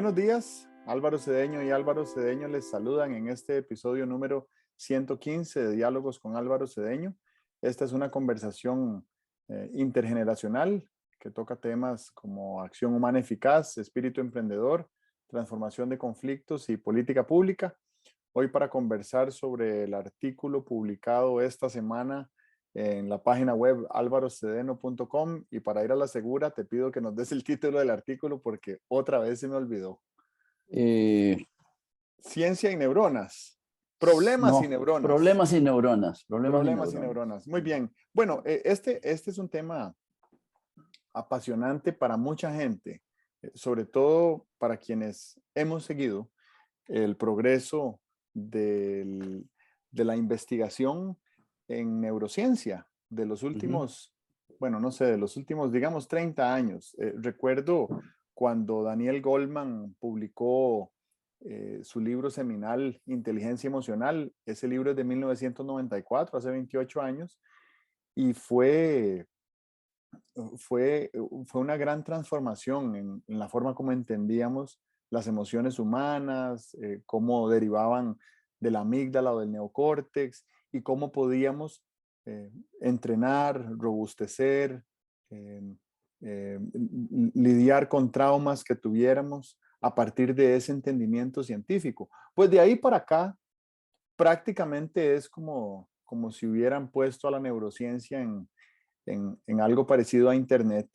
Buenos días, Álvaro Cedeño y Álvaro Cedeño les saludan en este episodio número 115 de Diálogos con Álvaro Cedeño. Esta es una conversación intergeneracional que toca temas como acción humana eficaz, espíritu emprendedor, transformación de conflictos y política pública. Hoy para conversar sobre el artículo publicado esta semana en la página web alvarocedeno.com, y para ir a la segura te pido que nos des el título del artículo porque otra vez se me olvidó. Ciencia y neuronas. Problemas y No, neuronas. problemas y neuronas. Problemas y Problemas y neuronas. neuronas. Muy bien. Bueno, este es un tema apasionante para mucha gente, sobre todo para quienes hemos seguido el progreso de la investigación en neurociencia de los últimos, bueno, no sé, de los últimos, digamos, 30 años. Recuerdo cuando Daniel Goleman publicó su libro seminal Inteligencia Emocional. Ese libro es de 1994, hace 28 años, y fue una gran transformación en la forma como entendíamos las emociones humanas, cómo derivaban de la amígdala o del neocórtex y cómo podíamos entrenar, robustecer, eh, lidiar con traumas que tuviéramos a partir de ese entendimiento científico. Pues de ahí para acá prácticamente es como si hubieran puesto a la neurociencia en algo parecido a Internet,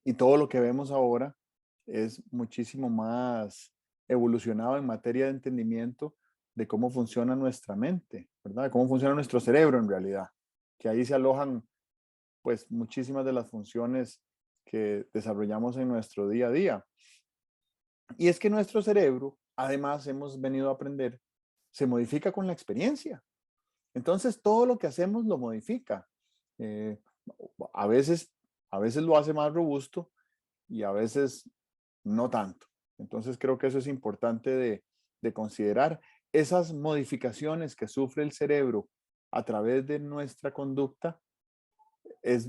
y todo lo que vemos ahora es muchísimo más evolucionado en materia de entendimiento de cómo funciona nuestra mente, ¿verdad? De cómo funciona nuestro cerebro en realidad, que ahí se alojan pues muchísimas de las funciones que desarrollamos en nuestro día a día. Y es que nuestro cerebro, además hemos venido a aprender, se modifica con la experiencia. Entonces todo lo que hacemos lo modifica. Eh, a veces, a veces lo hace más robusto y a veces no tanto. Entonces creo que eso es importante de considerar. Esas modificaciones que sufre el cerebro a través de nuestra conducta es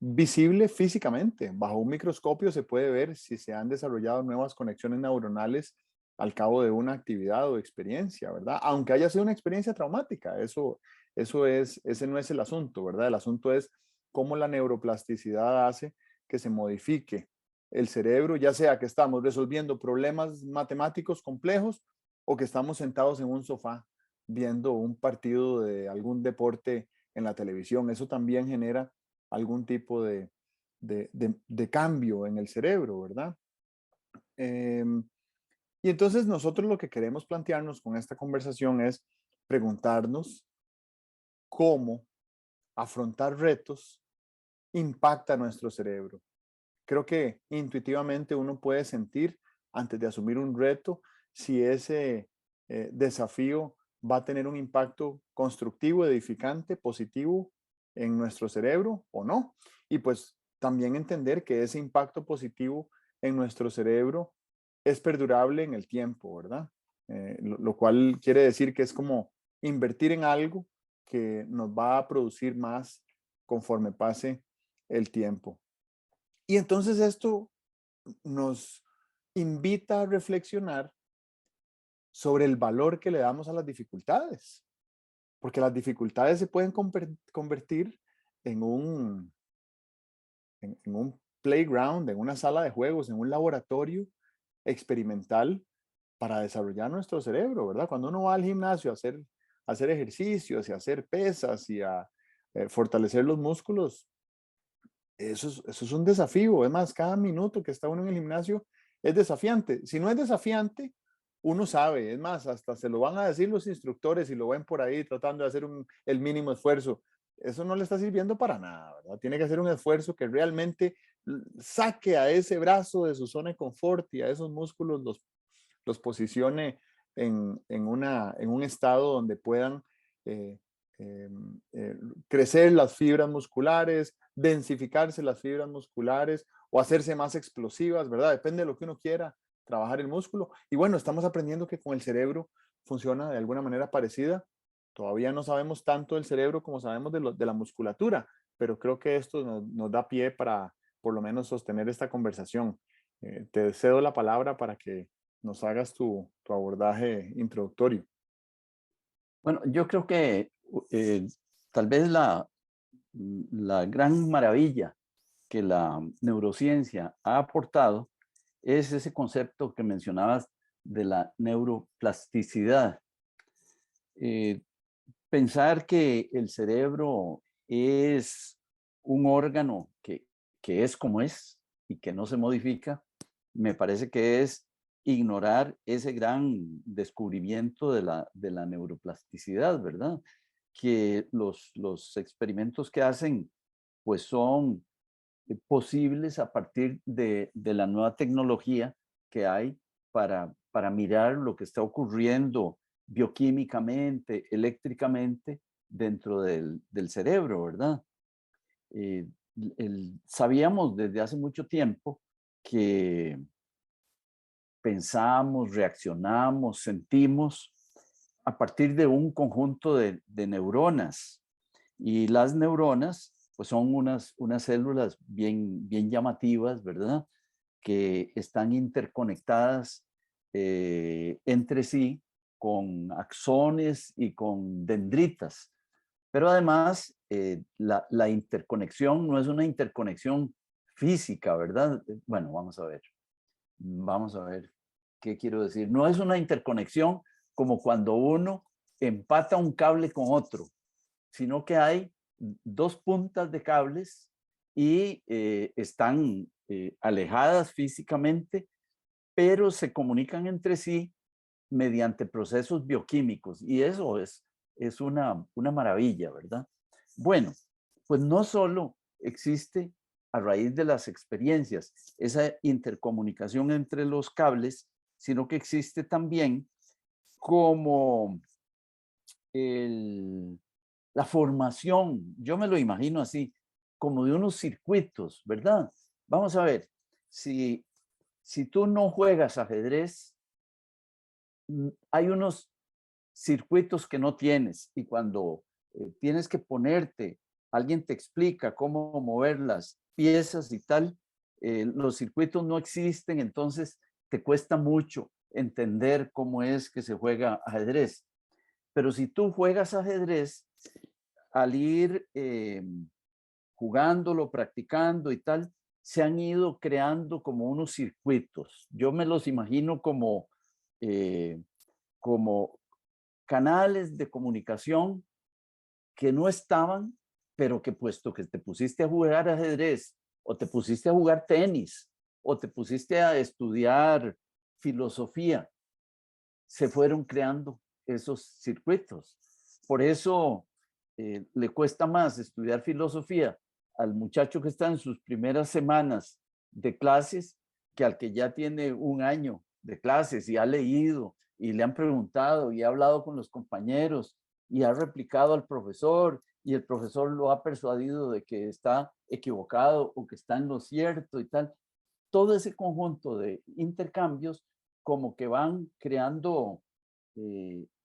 visible físicamente. Bajo un microscopio se puede ver si se han desarrollado nuevas conexiones neuronales al cabo de una actividad o experiencia, ¿verdad? Aunque haya sido una experiencia traumática, ese no es el asunto, ¿verdad? El asunto es cómo la neuroplasticidad hace que se modifique el cerebro, ya sea que estamos resolviendo problemas matemáticos complejos o que estamos sentados en un sofá viendo un partido de algún deporte en la televisión. Eso también genera algún tipo de cambio en el cerebro, ¿verdad? Y entonces nosotros lo que queremos plantearnos con esta conversación es preguntarnos cómo afrontar retos impacta nuestro cerebro. Creo que intuitivamente uno puede sentir antes de asumir un reto si ese desafío va a tener un impacto constructivo, edificante, positivo en nuestro cerebro o no. Y pues también entender que ese impacto positivo en nuestro cerebro es perdurable en el tiempo, ¿verdad? Lo cual quiere decir que es como invertir en algo que nos va a producir más conforme pase el tiempo. Y entonces esto nos invita a reflexionar sobre el valor que le damos a las dificultades, porque las dificultades se pueden convertir en en un playground, en una sala de juegos, en un laboratorio experimental para desarrollar nuestro cerebro, ¿verdad? Cuando uno va al gimnasio a hacer ejercicios y a hacer pesas y a fortalecer los músculos, eso es un desafío. Es más, cada minuto que está uno en el gimnasio es desafiante. Si no es desafiante, uno sabe. Es más, hasta se lo van a decir los instructores y lo ven por ahí tratando de hacer el mínimo esfuerzo. Eso no le está sirviendo para nada, ¿verdad? Tiene que hacer un esfuerzo que realmente saque a ese brazo de su zona de confort y a esos músculos los posicione en un estado donde puedan eh, eh, crecer las fibras musculares, densificarse las fibras musculares o hacerse más explosivas, ¿verdad? Depende de lo que uno quiera trabajar el músculo. Y bueno, estamos aprendiendo que con el cerebro funciona de alguna manera parecida. Todavía no sabemos tanto del cerebro como sabemos de la musculatura, pero creo que esto nos da pie para por lo menos sostener esta conversación. Te cedo la palabra para que nos hagas tu abordaje introductorio. Bueno, yo creo que tal vez la gran maravilla que la neurociencia ha aportado es ese concepto que mencionabas de la neuroplasticidad. Eh, Pensar que el cerebro es un órgano que es como es y que no se modifica, me parece que es ignorar ese gran descubrimiento de la neuroplasticidad, ¿verdad? Que los experimentos que hacen pues son posibles a partir de la nueva tecnología que hay para mirar lo que está ocurriendo bioquímicamente, eléctricamente dentro del cerebro, ¿verdad? Eh, Sabíamos desde hace mucho tiempo que pensamos, reaccionamos, sentimos a partir de un conjunto de neuronas. Y las neuronas, pues son unas células bien llamativas, ¿verdad? Que están interconectadas entre sí con axones y con dendritas. Pero además, la interconexión no es una interconexión física, ¿verdad? Bueno, vamos a ver qué quiero decir. No es una interconexión como cuando uno empata un cable con otro, sino que hay dos puntas de cables y están alejadas físicamente, pero se comunican entre sí mediante procesos bioquímicos. Y eso es una maravilla, ¿verdad? Bueno, pues no solo existe a raíz de las experiencias esa intercomunicación entre los cables, sino que existe también como el, la formación, yo me lo imagino así, como de unos circuitos, ¿verdad? Vamos a ver, si, si tú no juegas ajedrez, hay unos circuitos que no tienes y cuando tienes que ponerte, alguien te explica cómo mover las piezas y tal, los circuitos no existen, entonces te cuesta mucho entender cómo es que se juega ajedrez. Pero si tú juegas ajedrez, al ir jugándolo, practicando y tal, se han ido creando como unos circuitos. Yo me los imagino eh, como canales de comunicación que no estaban, pero que puesto que te pusiste a jugar ajedrez o te pusiste a jugar tenis o te pusiste a estudiar filosofía, se fueron creando esos circuitos. Por eso le cuesta más estudiar filosofía al muchacho que está en sus primeras semanas de clases que al que ya tiene un año de clases y ha leído y le han preguntado y ha hablado con los compañeros y ha replicado al profesor y el profesor lo ha persuadido de que está equivocado o que está en lo cierto y tal. Todo ese conjunto de intercambios como que van creando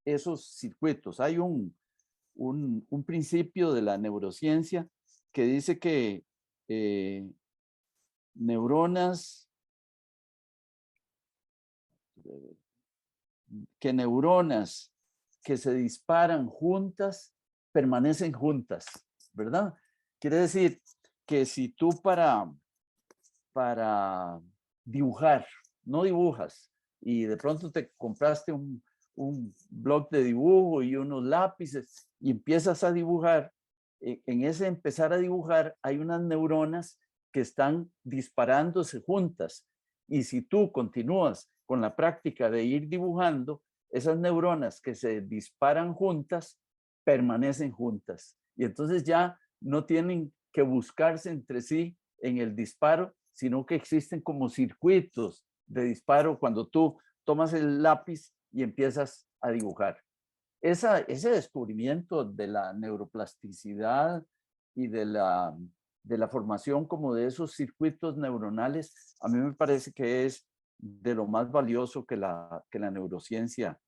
esos circuitos. Hay un principio de la neurociencia que dice eh, neuronas, que neuronas que se disparan juntas permanecen juntas, ¿verdad? Quiere decir que si tú para dibujar, no dibujas, y de pronto te compraste un blog de dibujo y unos lápices y empiezas a dibujar, en ese empezar a dibujar hay unas neuronas que están disparándose juntas. Y si tú continúas con la práctica de ir dibujando, esas neuronas que se disparan juntas permanecen juntas. Y entonces ya no tienen que buscarse entre sí en el disparo, sino que existen como circuitos de disparo cuando tú tomas el lápiz y empiezas a dibujar. Ese descubrimiento de la neuroplasticidad y de la formación como de esos circuitos neuronales, a mí me parece que es de lo más valioso que la neurociencia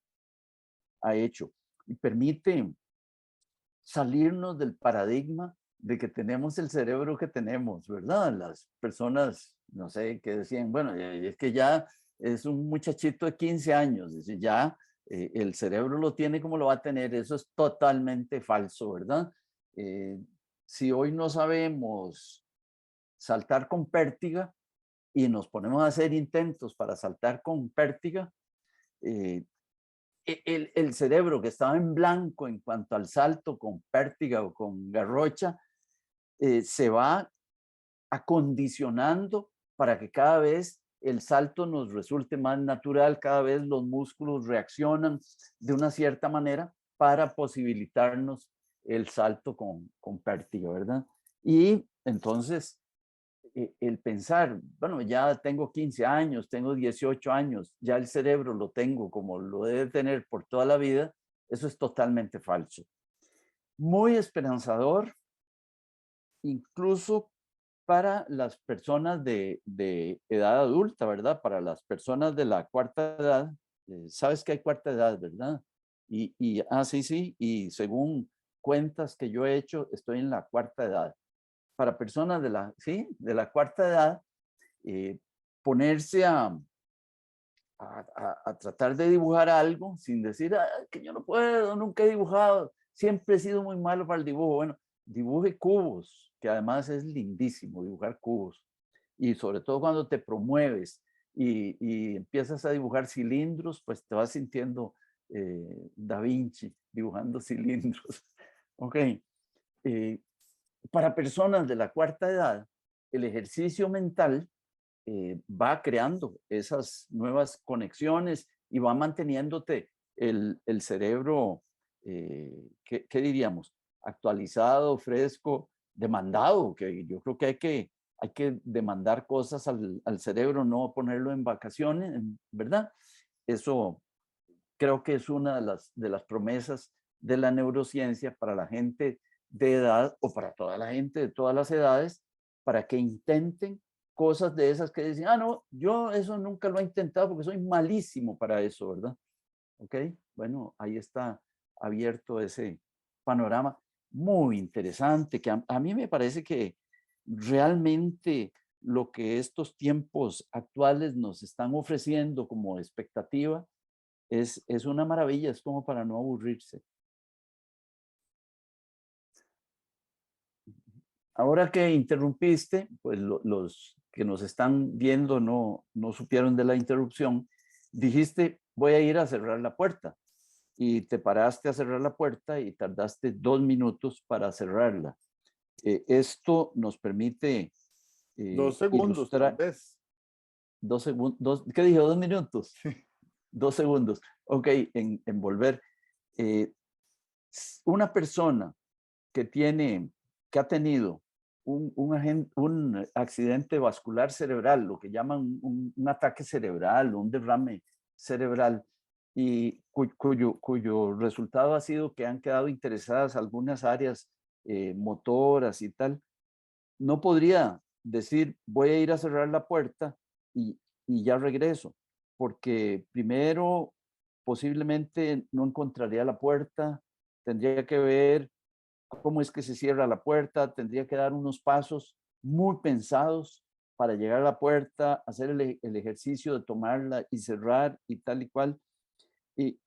ha hecho y permite salirnos del paradigma de que tenemos el cerebro que tenemos, ¿verdad? Las personas no sé, que decían, bueno, es que ya es un muchachito de 15 años, es decir, ya el cerebro lo tiene como lo va a tener, eso es totalmente falso, ¿verdad? Eh, si hoy no sabemos saltar con pértiga y nos ponemos a hacer intentos para saltar con pértiga, eh, el cerebro que estaba en blanco en cuanto al salto con pértiga o con garrocha, se va acondicionando para que cada vez el salto nos resulte más natural, cada vez los músculos reaccionan de una cierta manera para posibilitarnos el salto con pértiga, ¿verdad? Y entonces el pensar, bueno, ya tengo 15 años, tengo 18 años, ya el cerebro lo tengo como lo debe tener por toda la vida, eso es totalmente falso. Muy esperanzador, incluso para las personas de edad adulta, ¿verdad? Para las personas de la cuarta edad, sabes que hay cuarta edad, ¿verdad? Sí, sí, y según cuentas que yo he hecho, estoy en la cuarta edad. Para personas sí, de la cuarta edad, eh, ponerse a tratar de dibujar algo sin decir, "Ah, que yo no puedo, nunca he dibujado, siempre he sido muy malo para el dibujo". Bueno, dibuje cubos, que además es lindísimo dibujar cubos. Y sobre todo cuando te promueves y empiezas a dibujar cilindros, pues te vas sintiendo Da Vinci dibujando cilindros. Ok. Eh, para personas de la cuarta edad, el ejercicio mental va creando esas nuevas conexiones y va manteniéndote el cerebro, ¿qué diríamos? Actualizado, fresco, demandado, que yo creo que hay que demandar cosas al cerebro, no ponerlo en vacaciones, ¿verdad? Eso creo que es una de las promesas de la neurociencia para la gente de edad o para toda la gente de todas las edades, para que intenten cosas de esas que dicen, ah, no, yo eso nunca lo he intentado porque soy malísimo para eso, ¿verdad? Ok, bueno, ahí está abierto ese panorama muy interesante, que a mí me parece que realmente lo que estos tiempos actuales nos están ofreciendo como expectativa es una maravilla, es como para no aburrirse. Ahora que interrumpiste, pues los que nos están viendo no supieron de la interrupción. Dijiste, voy a ir a cerrar la puerta. Y te paraste a cerrar la puerta y tardaste 2 minutos para cerrarla. Esto nos permite 2 segundos, tal ilustrar vez. 2 segundos. ¿Qué dije? 2 minutos. 2 segundos. Ok, en volver. Eh, una persona que que ha tenido un accidente vascular cerebral, lo que llaman un ataque cerebral, un derrame cerebral, y cuyo resultado ha sido que han quedado interesadas algunas áreas motoras y tal, no podría decir, voy a ir a cerrar la puerta y, y ya regreso, porque primero posiblemente no encontraría la puerta, tendría que ver cómo es que se cierra la puerta, tendría que dar unos pasos muy pensados para llegar a la puerta, hacer el ejercicio de tomarla y cerrar y tal y cual. Y,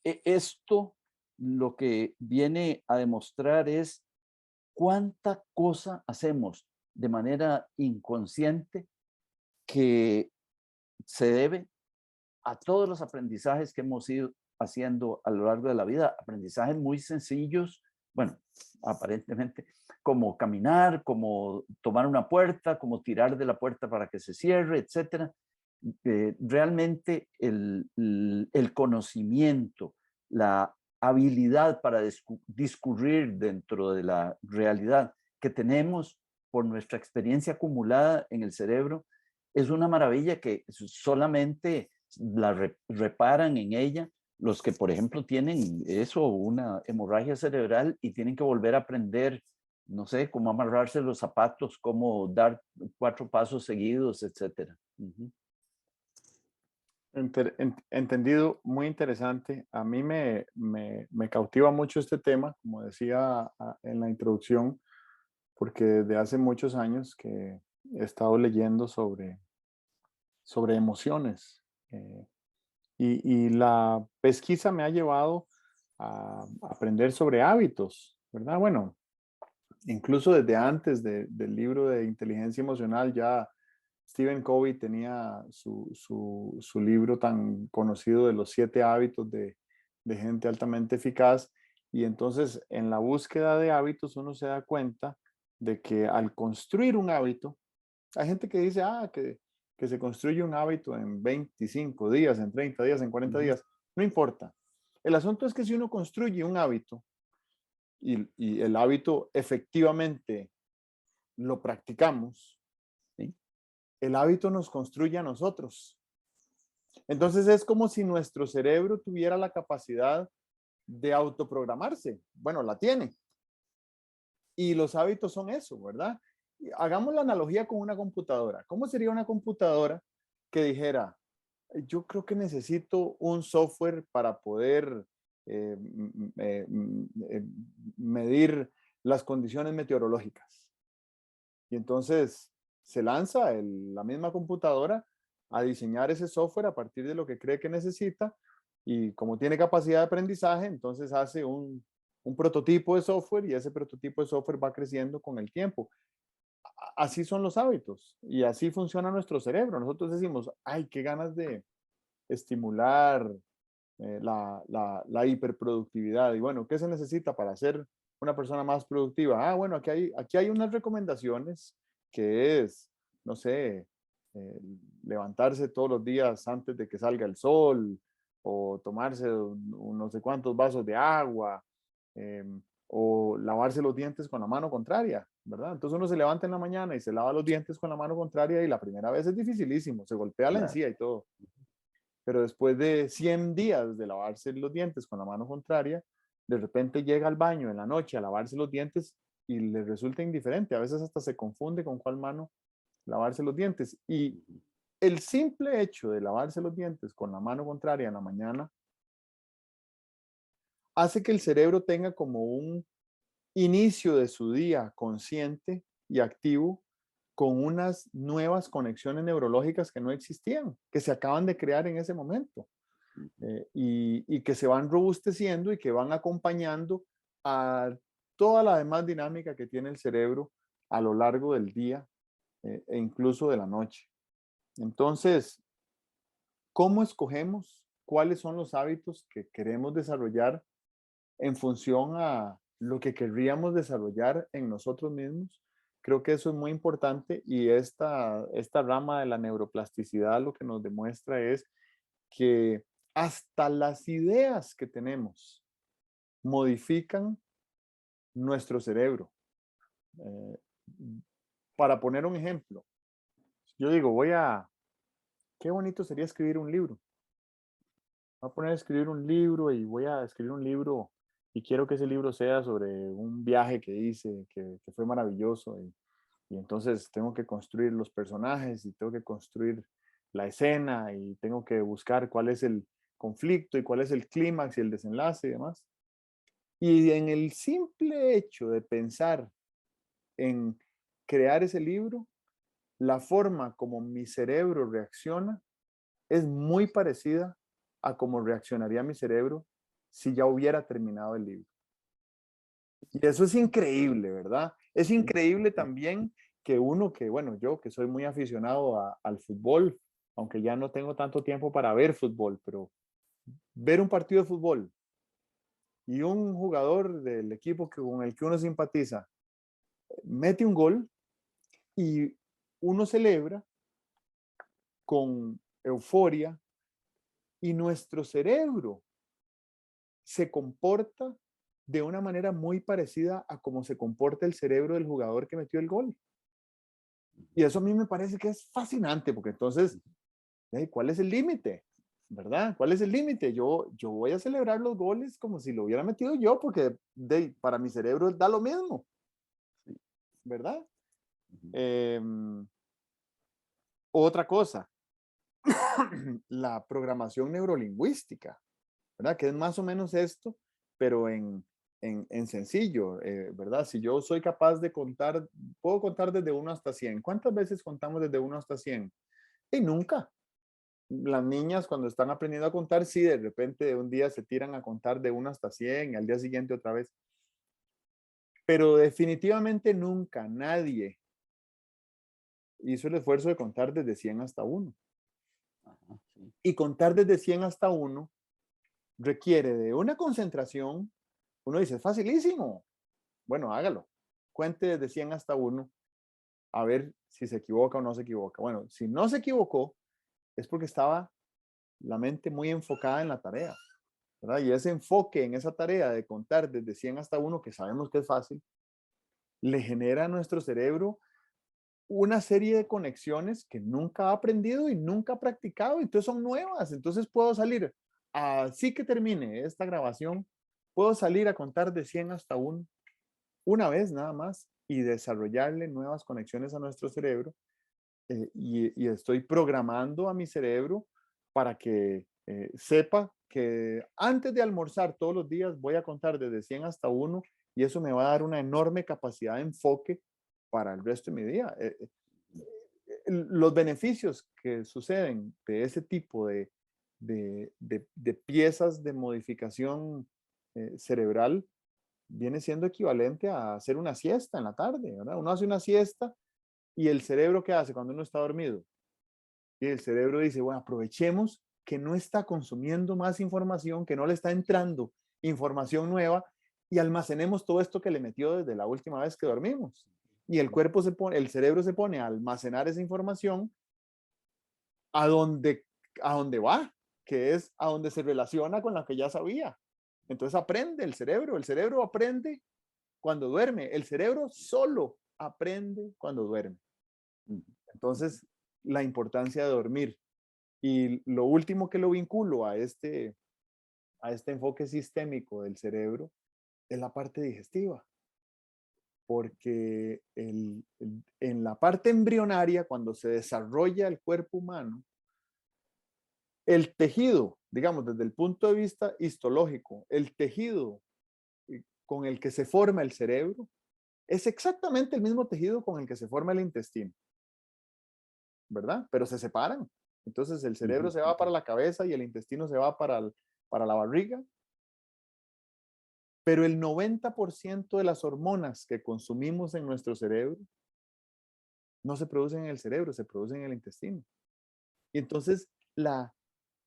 esto lo que viene a demostrar es cuánta cosa hacemos de manera inconsciente que se debe a todos los aprendizajes que hemos ido haciendo a lo largo de la vida, aprendizajes muy sencillos, bueno, aparentemente, como caminar, como tomar una puerta, como tirar de la puerta para que se cierre, etcétera. Realmente el conocimiento, la habilidad para discurrir dentro de la realidad que tenemos por nuestra experiencia acumulada en el cerebro es una maravilla que solamente reparan en ella los que, por ejemplo, tienen eso, una hemorragia cerebral y tienen que volver a aprender, no sé, cómo amarrarse los zapatos, cómo dar 4 pasos seguidos, etcétera. Entendido, muy interesante. A mí me cautiva mucho este tema, como decía en la introducción, porque desde hace muchos años que he estado leyendo sobre emociones. Y la pesquisa me ha llevado a aprender sobre hábitos, ¿verdad? Bueno, incluso desde antes del libro de inteligencia emocional, ya Stephen Covey tenía su libro tan conocido de los 7 hábitos de gente altamente eficaz. Y entonces en la búsqueda de hábitos uno se da cuenta de que al construir un hábito, hay gente que dice, que se construye un hábito en 25 días, en 30 días, en 40 Ujú. días. No importa. El asunto es que si uno construye un hábito y el hábito efectivamente lo practicamos, Sí, el hábito nos construye a nosotros. Entonces es como si nuestro cerebro tuviera la capacidad de autoprogramarse. Bueno, la tiene. Y los hábitos son eso, ¿verdad? Hagamos la analogía con una computadora. ¿Cómo sería una computadora que dijera, yo creo que necesito un software para poder eh, medir las condiciones meteorológicas? Y entonces se lanza la misma computadora a diseñar ese software a partir de lo que cree que necesita, y como tiene capacidad de aprendizaje, entonces hace un prototipo de software, y ese prototipo de software va creciendo con el tiempo. Así son los hábitos y así funciona nuestro cerebro. Nosotros decimos, ay, qué ganas de estimular la hiperproductividad. Y bueno, ¿qué se necesita para ser una persona más productiva? Bueno, aquí hay unas recomendaciones, que es, no sé, eh, levantarse todos los días antes de que salga el sol, o tomarse no sé cuántos vasos de agua, eh, o lavarse los dientes con la mano contraria, ¿verdad? Entonces uno se levanta en la mañana y se lava los dientes con la mano contraria, y la primera vez es dificilísimo, se golpea la claro. encía y todo. Pero después de 100 días de lavarse los dientes con la mano contraria, de repente llega al baño en la noche a lavarse los dientes y le resulta indiferente. A veces hasta se confunde con cuál mano lavarse los dientes. Y el simple hecho de lavarse los dientes con la mano contraria en la mañana hace que el cerebro tenga como un inicio de su día consciente y activo, con unas nuevas conexiones neurológicas que no existían, que se acaban de crear en ese momento. Ujú. Y que se van robusteciendo y que van acompañando a toda la demás dinámica que tiene el cerebro a lo largo del día, e incluso de la noche. Entonces, ¿cómo escogemos cuáles son los hábitos que queremos desarrollar en función a lo que querríamos desarrollar en nosotros mismos? Creo que eso es muy importante, y esta rama de la neuroplasticidad lo que nos demuestra es que hasta las ideas que tenemos modifican nuestro cerebro. Eh, para poner un ejemplo, yo digo, qué bonito sería escribir un libro. Voy a poner a escribir un libro, y voy a escribir un libro, y quiero que ese libro sea sobre un viaje que hice, que fue maravilloso. Y entonces tengo que construir los personajes, y tengo que construir la escena, y tengo que buscar cuál es el conflicto y cuál es el clímax y el desenlace y demás. Y en el simple hecho de pensar en crear ese libro, la forma como mi cerebro reacciona es muy parecida a cómo reaccionaría mi cerebro si ya hubiera terminado el libro. Y eso es increíble, ¿verdad? Es Sí, increíble sí. también que uno que, bueno, yo que soy muy aficionado al fútbol, aunque ya no tengo tanto tiempo para ver fútbol, pero ver un partido de fútbol y un jugador del equipo con el que uno simpatiza mete un gol, y uno celebra con euforia, y nuestro cerebro se comporta de una manera muy parecida a cómo se comporta el cerebro del jugador que metió el gol. Y eso a mí me parece que es fascinante, porque entonces, ¿cuál es el límite? ¿Verdad? ¿Cuál es el límite? Yo voy a celebrar los goles como si lo hubiera metido yo, porque para mi cerebro da lo mismo, ¿verdad? Ujú. Eh, Otra cosa, la programación neurolingüística, ¿verdad? Que es más o menos esto, pero en sencillo, ¿verdad? Si yo soy capaz de contar, puedo contar desde 1 hasta 100. ¿Cuántas veces contamos desde 1 hasta 100? Y nunca. Las niñas cuando están aprendiendo a contar, sí, de repente de un día se tiran a contar de 1 hasta 100 y al día siguiente otra vez. Pero definitivamente nunca nadie hizo el esfuerzo de contar desde 100 hasta 1. Ajá, sí. Y contar desde 100 hasta 1 requiere de una concentración. Uno dice, es facilísimo. Bueno, hágalo. Cuente desde 100 hasta 1 a ver si se equivoca o no se equivoca. Bueno, si no se equivocó, es porque estaba la mente muy enfocada en la tarea, ¿verdad? Y ese enfoque en esa tarea de contar desde 100 hasta 1, que sabemos que es fácil, le genera a nuestro cerebro una serie de conexiones que nunca ha aprendido y nunca ha practicado, entonces son nuevas. Entonces puedo salir, así que termine esta grabación, puedo salir a contar de 100 hasta 1, una vez nada más, y desarrollarle nuevas conexiones a nuestro cerebro. Y estoy programando a mi cerebro para que sepa que antes de almorzar todos los días voy a contar desde 100 hasta 1 y eso me va a dar una enorme capacidad de enfoque para el resto de mi día. Los beneficios que suceden de ese tipo de piezas de modificación cerebral viene siendo equivalente a hacer una siesta en la tarde, ¿verdad? Uno hace una siesta y el cerebro, ¿qué hace cuando uno está dormido? Y el cerebro dice, bueno, aprovechemos que no está consumiendo más información, que no le está entrando información nueva y almacenemos todo esto que le metió desde la última vez que dormimos. Y el cuerpo se pone, el cerebro se pone a almacenar esa información a donde, a donde va, que es a donde se relaciona con la que ya sabía. Entonces aprende el cerebro aprende cuando duerme, el cerebro solo aprende cuando duerme. Entonces, la importancia de dormir. Y lo último que lo vinculo a este enfoque sistémico del cerebro es la parte digestiva. Porque en la parte embrionaria, cuando se desarrolla el cuerpo humano, el tejido, digamos, desde el punto de vista histológico, el tejido con el que se forma el cerebro es exactamente el mismo tejido con el que se forma el intestino, ¿verdad? Pero se separan. Entonces el cerebro se va para la cabeza y el intestino se va para la barriga. Pero el 90% de las hormonas que consumimos en nuestro cerebro no se producen en el cerebro, se producen en el intestino. Y entonces la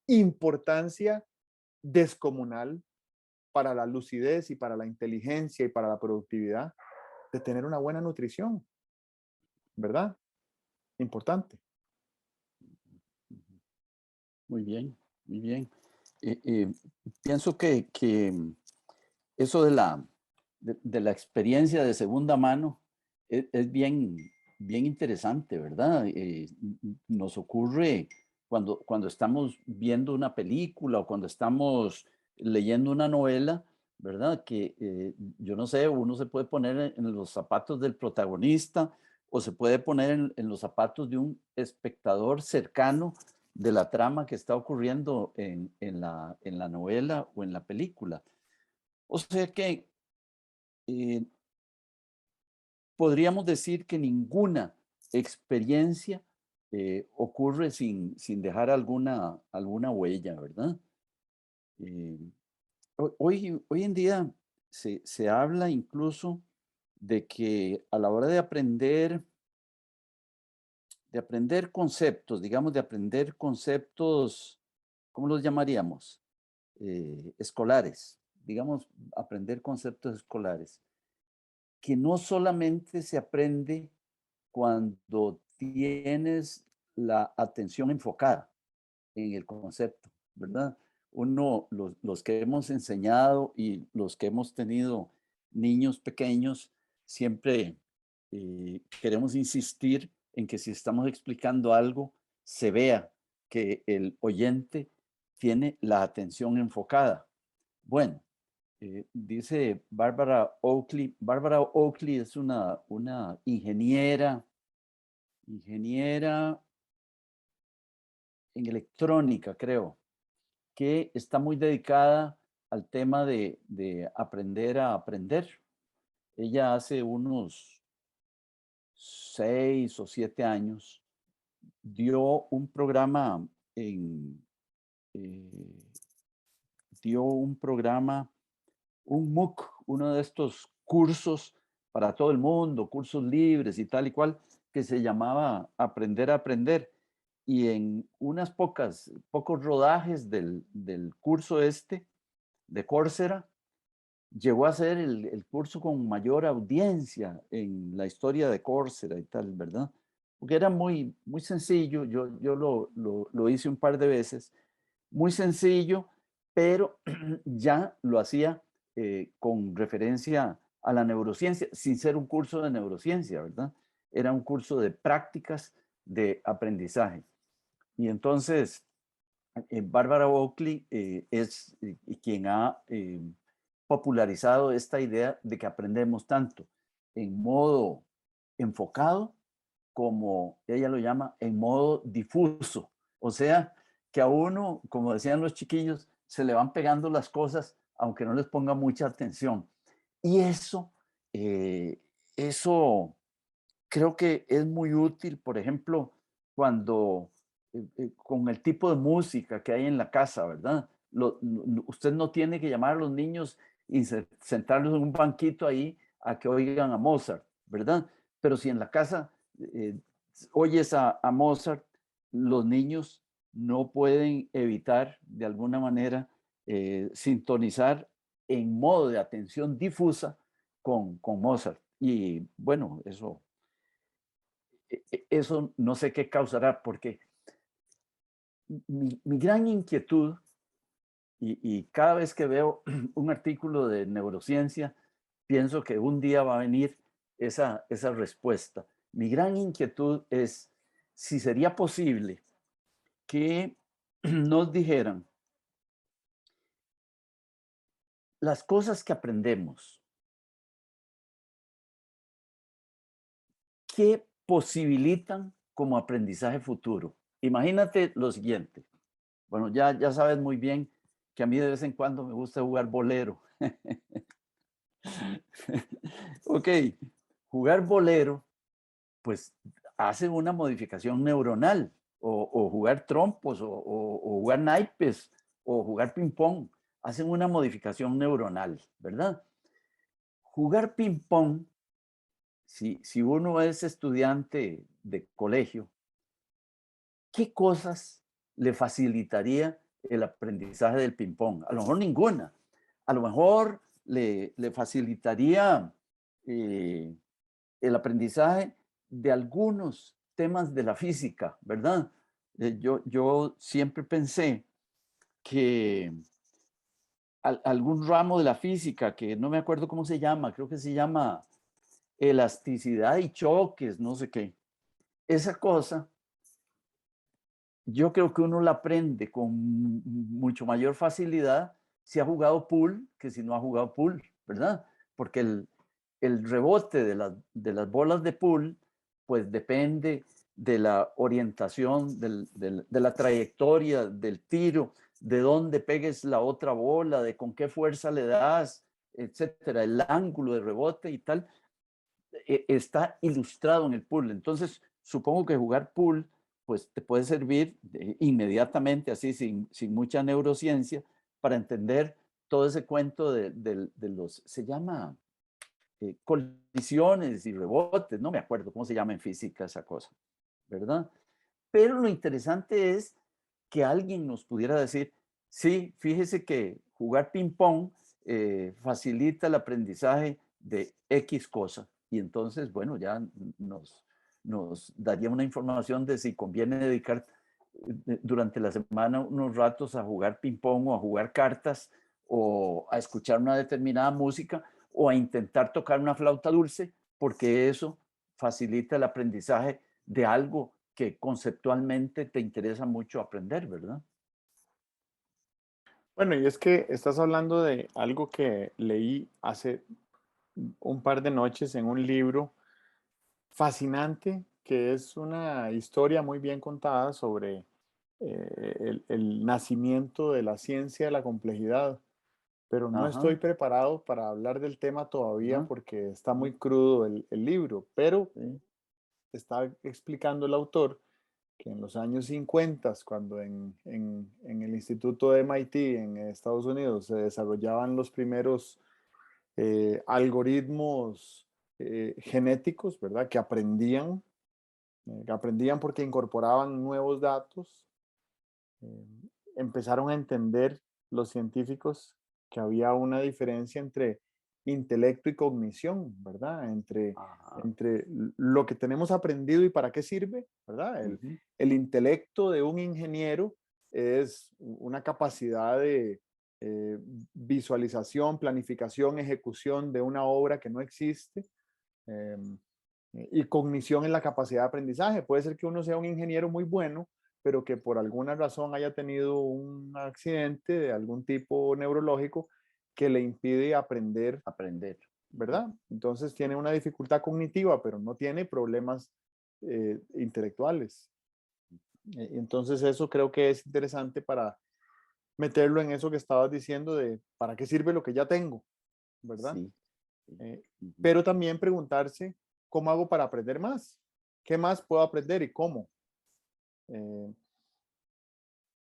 importancia descomunal para la lucidez y para la inteligencia y para la productividad de tener una buena nutrición, ¿verdad? Importante. Muy bien, muy bien. Pienso que eso de la experiencia de segunda mano es bien, bien interesante, ¿verdad? Nos ocurre cuando estamos viendo una película o cuando estamos leyendo una novela, ¿verdad? Que yo no sé, uno se puede poner en los zapatos del protagonista o se puede poner en los zapatos de un espectador cercano de la trama que está ocurriendo en la novela o en la película. O sea que eh, podríamos decir que ninguna experiencia ocurre sin dejar alguna huella, ¿verdad? Eh, hoy en día se habla incluso de que a la hora de aprender conceptos, digamos, de aprender conceptos, ¿cómo los llamaríamos? Escolares, digamos, aprender conceptos escolares, que no solamente se aprende cuando tienes la atención enfocada en el concepto, ¿verdad? Los que hemos enseñado y los que hemos tenido niños pequeños, siempre queremos insistir en que si estamos explicando algo, se vea que el oyente tiene la atención enfocada. Bueno, dice Bárbara Oakley es una ingeniera en electrónica, creo, que está muy dedicada al tema de aprender a aprender. Ella hace unos 6 o 7 años dio un programa en, eh, dio un programa, un MOOC, uno de estos cursos para todo el mundo, cursos libres y tal y cual, que se llamaba Aprender a Aprender. Y en unas pocos rodajes del curso este de Coursera, llegó a ser el curso con mayor audiencia en la historia de Coursera y tal, ¿verdad? Porque era muy, muy sencillo, yo lo hice un par de veces, muy sencillo, pero ya lo hacía con referencia a la neurociencia, sin ser un curso de neurociencia, ¿verdad? Era un curso de prácticas de aprendizaje. Y entonces, Barbara Oakley es quien ha popularizado esta idea de que aprendemos tanto en modo enfocado como ella lo llama en modo difuso. O sea, que a uno, como decían los chiquillos, se le van pegando las cosas aunque no les ponga mucha atención. Y eh, eso creo que es muy útil, por ejemplo, cuando con el tipo de música que hay en la casa, ¿verdad? Usted no tiene que llamar a los niños y sentarlos en un banquito ahí a que oigan a Mozart, ¿verdad? Pero si en la casa eh, oyes a Mozart, los niños no pueden evitar de alguna manera sintonizar en modo de atención difusa con Mozart. Y bueno, eso no sé qué causará, porque mi gran inquietud, y cada vez que veo un artículo de neurociencia, pienso que un día va a venir esa respuesta. Mi gran inquietud es si sería posible que nos dijeran las cosas que aprendemos, ¿qué posibilitan como aprendizaje futuro? Imagínate lo siguiente. Bueno, ya sabes muy bien que a mí de vez en cuando me gusta jugar bolero. Ok, jugar bolero, pues hace una modificación neuronal, o jugar trompos, o jugar naipes, o jugar ping-pong, hacen una modificación neuronal, ¿verdad? Jugar ping-pong, si uno es estudiante de colegio, ¿qué cosas le facilitaría el aprendizaje del ping-pong? A lo mejor ninguna. A lo mejor le facilitaría eh, el aprendizaje de algunos temas de la física, ¿verdad? Yo siempre pensé que algún ramo de la física, que no me acuerdo cómo se llama, creo que se llama elasticidad y choques, no sé qué. Esa cosa yo creo que uno la aprende con mucho mayor facilidad si ha jugado pool que si no ha jugado pool, ¿verdad? Porque el rebote de las bolas de pool, pues depende de la orientación, de la trayectoria del tiro, de dónde pegues la otra bola, de con qué fuerza le das, etcétera, el ángulo de rebote y tal, está ilustrado en el pool. Entonces, supongo que jugar pool pues te puede servir inmediatamente, así sin mucha neurociencia, para entender todo ese cuento de los, se llama colisiones y rebotes, no me acuerdo cómo se llama en física esa cosa, ¿verdad? Pero lo interesante es que alguien nos pudiera decir, sí, fíjese que jugar ping-pong facilita el aprendizaje de X cosa. Y entonces, bueno, ya nos daría una información de si conviene dedicar durante la semana unos ratos a jugar ping-pong o a jugar cartas o a escuchar una determinada música o a intentar tocar una flauta dulce, porque eso facilita el aprendizaje de algo que conceptualmente te interesa mucho aprender, ¿verdad? Bueno, y es que estás hablando de algo que leí hace un par de noches en un libro fascinante, que es una historia muy bien contada sobre el nacimiento de la ciencia de la complejidad. pero no estoy Ajá, preparado para hablar del tema todavía ajá, porque está ujú, muy crudo el libro, pero sí, está explicando el autor que en los años 50, cuando en el Instituto de MIT en Estados Unidos se desarrollaban los primeros algoritmos genéticos, ¿verdad? Que aprendían porque incorporaban nuevos datos, eh, empezaron a entender los científicos que había una diferencia entre intelecto y cognición, ¿verdad? ajá, Entre lo que tenemos aprendido y para qué sirve, ¿verdad? ujú, El intelecto de un ingeniero es una capacidad de eh, visualización, planificación, ejecución de una obra que no existe. em, y cognición en la capacidad de aprendizaje. Puede ser que uno sea un ingeniero muy bueno, pero que por alguna razón haya tenido un accidente de algún tipo neurológico que le impide aprender, aprender. Ujú, ¿verdad? Entonces tiene una dificultad cognitiva, pero no tiene problemas intelectuales. Entonces eso creo que es interesante para meterlo en eso que estabas diciendo de para qué sirve lo que ya tengo, ¿verdad? sí, sí, Eh, ujú, pero también preguntarse, ¿cómo hago para aprender más? ¿Qué más puedo aprender y cómo? Eh,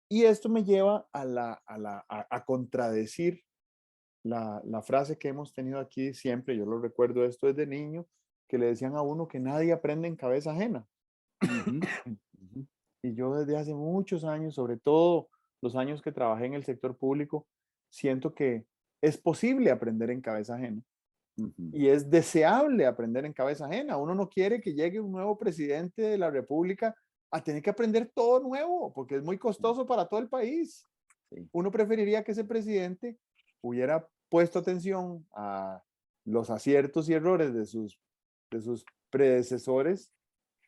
y esto me lleva a contradecir la frase que hemos tenido aquí siempre, yo lo recuerdo esto desde niño, que le decían a uno que nadie aprende en cabeza ajena. ujú, ujú, Y yo desde hace muchos años, sobre todo los años que trabajé en el sector público, siento que es posible aprender en cabeza ajena. ujú, Y es deseable aprender en cabeza ajena. Uno no quiere que llegue un nuevo presidente de la República a tener que aprender todo nuevo, porque es muy sí, costoso para todo el país. sí, Uno preferiría que ese presidente hubiera puesto atención a los aciertos y errores de sus predecesores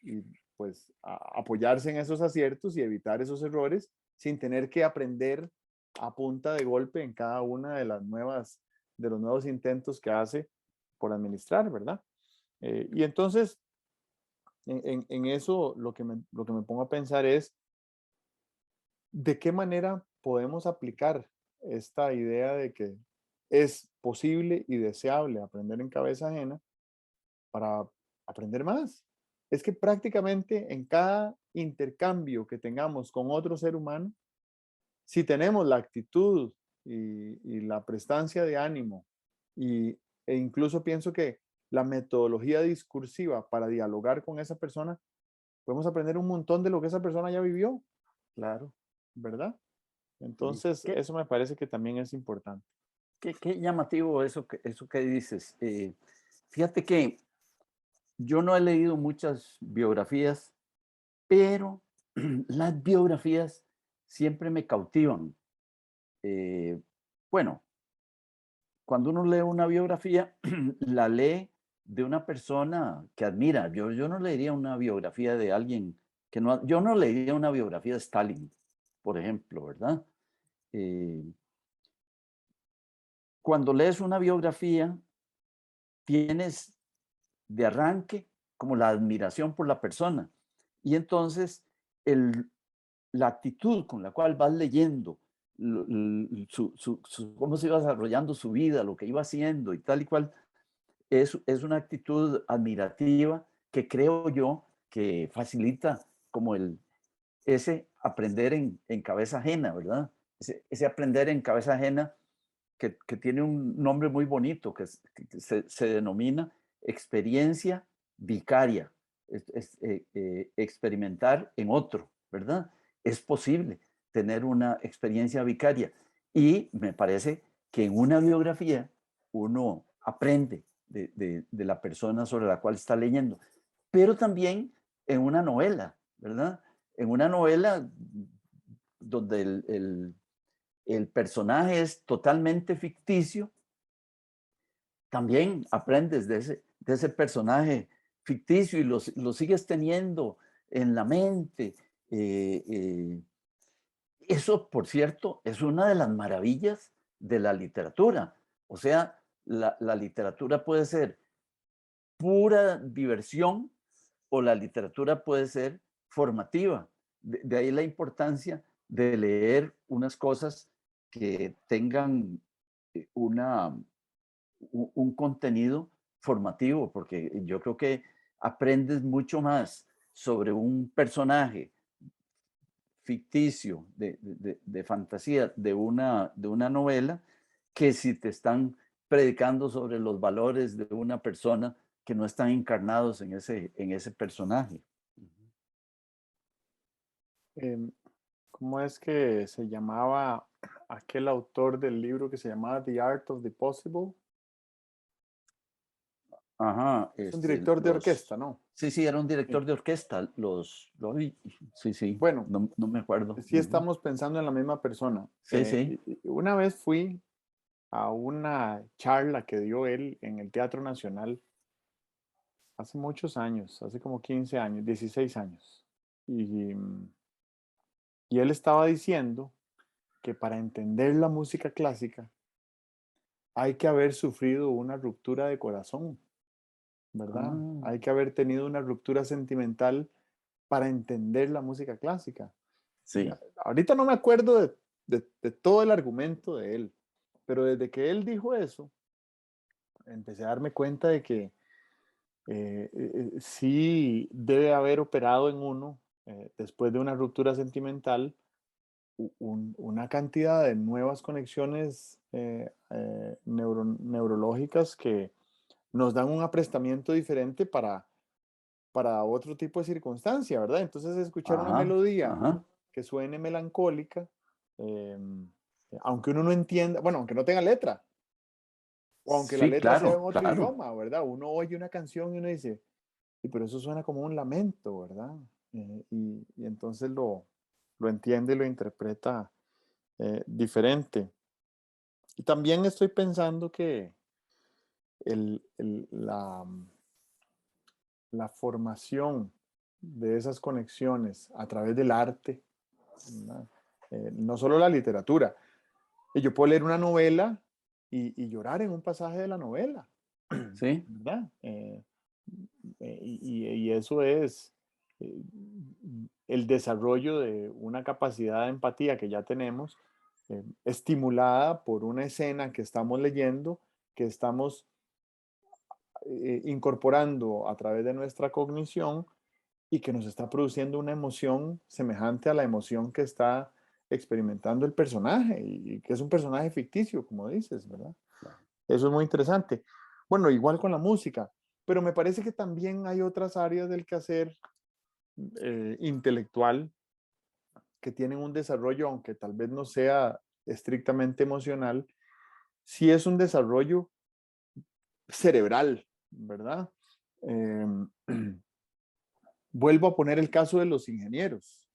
y pues apoyarse en esos aciertos y evitar esos errores sin tener que aprender a punta de golpe en cada una de las nuevas, de los nuevos intentos que hace por administrar, ¿verdad? Y entonces, en eso lo que me pongo a pensar es, ¿de qué manera podemos aplicar esta idea de que es posible y deseable aprender en cabeza ajena para aprender más? Es que prácticamente en cada intercambio que tengamos con otro ser humano, si tenemos la actitud y la prestancia de ánimo y, e incluso pienso que la metodología discursiva para dialogar con esa persona, podemos aprender un montón de lo que esa persona ya vivió, claro. ¿verdad? Sí. Entonces, eso me parece que también es importante. Qué llamativo eso que dices. Fíjate que yo no he leído muchas biografías, pero las biografías siempre me cautivan. Eh, bueno, cuando uno lee una biografía, la lee de una persona que admira. Yo no leería una biografía de alguien que no, yo no leería una biografía de Stalin, por ejemplo, ¿verdad? Eh, Cuando lees una biografía, tienes de arranque como la admiración por la persona. Y entonces el, la actitud con la cual vas leyendo cómo se iba desarrollando su vida, lo que iba haciendo y tal y cual, es una actitud admirativa que creo yo que facilita como ese aprender en cabeza ajena, ¿verdad? Ese aprender en cabeza ajena que tiene un nombre muy bonito, que se denomina experiencia vicaria, experimentar en otro, ¿verdad? Es posible tener una experiencia vicaria y me parece que en una biografía uno aprende de la persona sobre la cual está leyendo, pero también en una novela, ¿verdad? En una novela donde el personaje es totalmente ficticio, también aprendes de ese personaje ficticio y lo sigues teniendo en la mente. Eh, eh, Eso, por cierto, es una de las maravillas de la literatura. O sea, la literatura puede ser pura diversión o la literatura puede ser formativa. De ahí la importancia de leer unas cosas que tengan un contenido formativo, porque yo creo que aprendes mucho más sobre un personaje ficticio de fantasía de una novela que si te están predicando sobre los valores de una persona que no están encarnados en ese personaje. Em, ¿Cómo es que se llamaba aquel autor del libro que se llamaba The Art of the Possible? Ajá, Es un director de orquesta, los... ¿no? Sí, sí, era un Sí. director de orquesta, sí, sí, Bueno, no, no me acuerdo. sí Ujú. estamos pensando en la misma persona. Sí, sí, Una vez fui a una charla que dio él en el Teatro Nacional hace muchos años, hace como 15 años, 16 años. Y, y él estaba diciendo que para entender la música clásica hay que haber sufrido una ruptura de corazón, ¿verdad? ah, Hay que haber tenido una ruptura sentimental para entender la música clásica. sí, Ahorita no me acuerdo de todo el argumento de él, pero desde que él dijo eso, empecé a darme cuenta de que sí debe haber operado en uno, después de una ruptura sentimental, una cantidad de nuevas conexiones neurológicas que nos dan un aprestamiento diferente para otro tipo de circunstancia, ¿verdad? Entonces, escuchar una ajá, melodía ajá. que suene melancólica, aunque uno no entienda, bueno, aunque no tenga letra, o aunque la Sí, letra sea en claro, otro claro. idioma, ¿verdad? Uno oye una canción y uno dice, "Sí, pero eso suena como un lamento, ¿verdad?" Y entonces lo entiende y lo interpreta diferente. Y también estoy pensando que el- el- la, la formación de esas conexiones a través del arte, ¿verdad? No solo la literatura. Y yo puedo leer una novela y llorar en un pasaje de la novela, Sí, ¿verdad? Y eso es eh, el desarrollo de una capacidad de empatía que ya tenemos, estimulada por una escena que estamos leyendo, que estamos incorporando a través de nuestra cognición y que nos está produciendo una emoción semejante a la emoción que está experimentando el personaje y que es un personaje ficticio, como dices, ¿verdad? Eso es muy interesante. Bueno, igual con la música, pero me parece que también hay otras áreas del quehacer intelectual que tienen un desarrollo, aunque tal vez no sea estrictamente emocional, sí es un desarrollo cerebral, ¿verdad? Eh, Vuelvo a poner el caso de los ingenieros,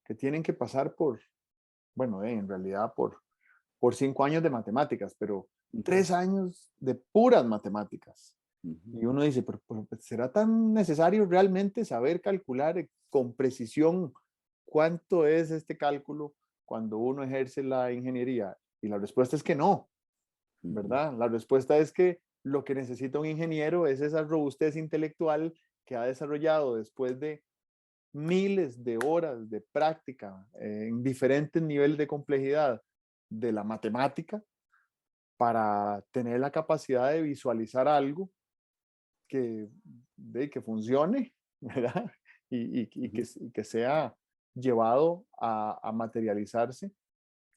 que tienen que pasar por, bueno, en realidad por 5 años de matemáticas, pero ujú, 3 años de puras matemáticas. ujú. Y uno dice, pero ¿será tan necesario realmente saber calcular con precisión cuánto es este cálculo cuando uno ejerce la ingeniería? Y la respuesta es que no, Ujú. ¿verdad? La respuesta es que lo que necesita un ingeniero es esa robustez intelectual que ha desarrollado después de miles de horas de práctica en diferentes niveles de complejidad de la matemática para tener la capacidad de visualizar algo que funcione, ¿verdad? Y que sea llevado a materializarse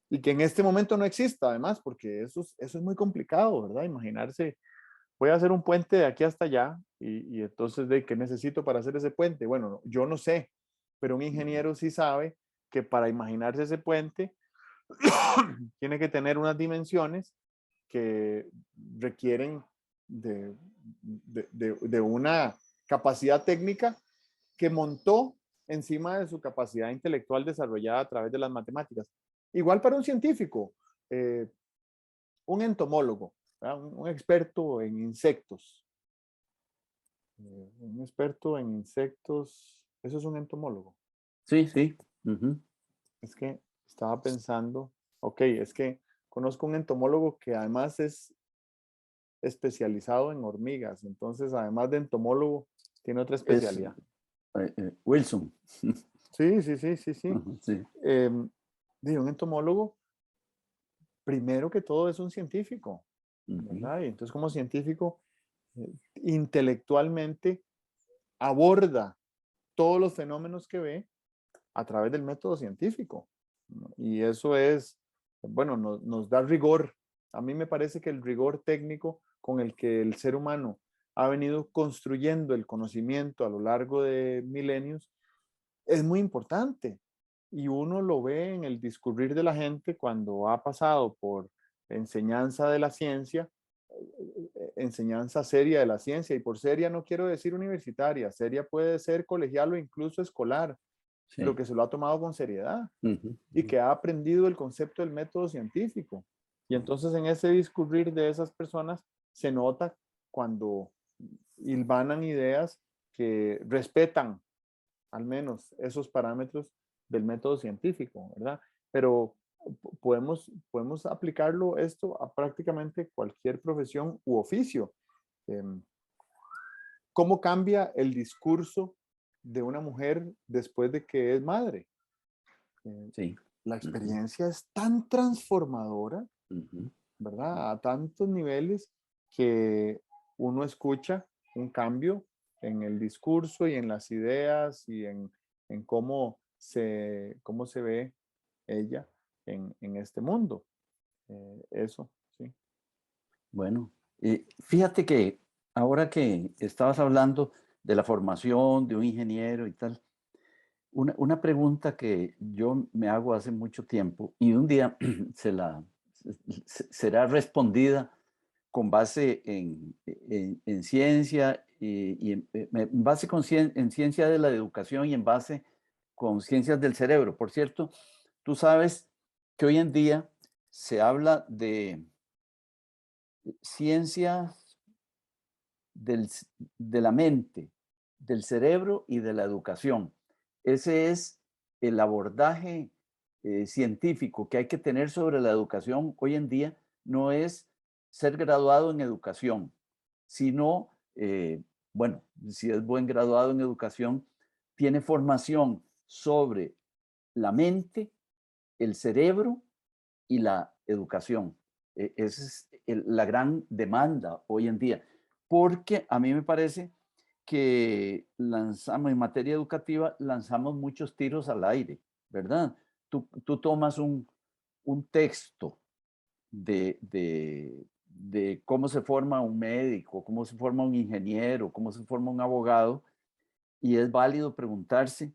y que en este momento no exista, además, porque eso es muy complicado, ¿verdad? Imaginarse, voy a hacer un puente de aquí hasta allá y entonces, ¿de qué necesito para hacer ese puente? Bueno, yo no sé, pero un Ujú. ingeniero sí sabe que para imaginarse ese puente tiene que tener unas dimensiones que requieren de una capacidad técnica que montó encima de su capacidad intelectual desarrollada a través de las matemáticas. Igual para un científico, eh, un entomólogo, un experto en insectos. Un experto en insectos, eso es un entomólogo. Sí, sí. Ujú. Es que estaba pensando, ok, es que conozco un entomólogo que además es especializado en hormigas, entonces además de entomólogo, tiene otra Es especialidad. Wilson. Sí, sí, sí, sí, sí. Ujú, sí. Eh, un entomólogo primero que todo es un científico, Ujú. ¿verdad? Y entonces como científico, intelectualmente aborda todos los fenómenos que ve a través del método científico, ¿no? Y eso es, bueno, nos da rigor. A mí me parece que el rigor técnico con el que el ser humano ha venido construyendo el conocimiento a lo largo de milenios es muy importante. Y uno lo ve en el discurrir de la gente cuando ha pasado por enseñanza de la ciencia, enseñanza seria de la ciencia. Y por seria no quiero decir universitaria, seria puede ser colegial o incluso escolar, pero Sí. que se lo ha tomado con seriedad Ujú, y ujú. que ha aprendido el concepto del método científico. Y entonces en ese discurrir de esas personas se nota cuando hilvanan ideas que respetan al menos esos parámetros del método científico, ¿verdad? Pero podemos aplicarlo esto a prácticamente cualquier profesión u oficio. Em, ¿Cómo cambia el discurso de una mujer después de que es madre? Eh, Sí. la Ujú, experiencia es tan transformadora, ujú. ¿verdad? A tantos niveles que uno escucha un cambio en el discurso y en las ideas y en cómo se ve ella en este mundo. Eso, sí. Bueno, fíjate que ahora que estabas hablando de la formación de un ingeniero y tal, una pregunta que yo me hago hace mucho tiempo y un día se la, será respondida con base en ciencia en base en ciencia de la educación y en base con ciencias del cerebro. Por cierto, tú sabes que hoy en día se habla de ciencias de la mente, del cerebro y de la educación. Ese es el abordaje científico que hay que tener sobre la educación hoy en día. No es ser graduado en educación, sino, bueno, si es buen graduado en educación, tiene formación sobre la mente, el cerebro y la educación. Esa es la gran demanda hoy en día, porque a mí me parece que lanzamos en materia educativa, lanzamos muchos tiros al aire, ¿verdad? Tú tomas un texto de cómo se forma un médico, cómo se forma un ingeniero, cómo se forma un abogado, y es válido preguntarse,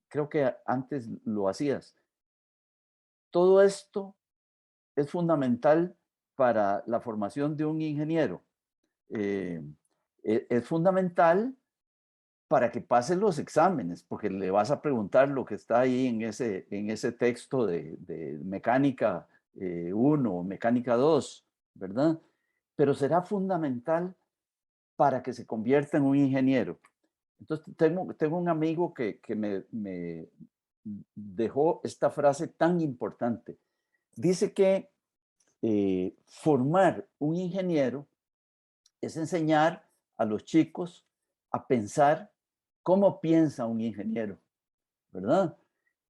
creo que antes lo hacías, todo esto es fundamental para la formación de un ingeniero. Eh, es fundamental para que pase los exámenes, porque le vas a preguntar lo que está ahí en ese texto de mecánica 1 o mecánica 2, ¿verdad? Pero será fundamental para que se convierta en un ingeniero. Entonces, tengo un amigo que me dejó esta frase tan importante. Dice que formar un ingeniero es enseñar a los chicos a pensar cómo piensa un ingeniero, ¿verdad?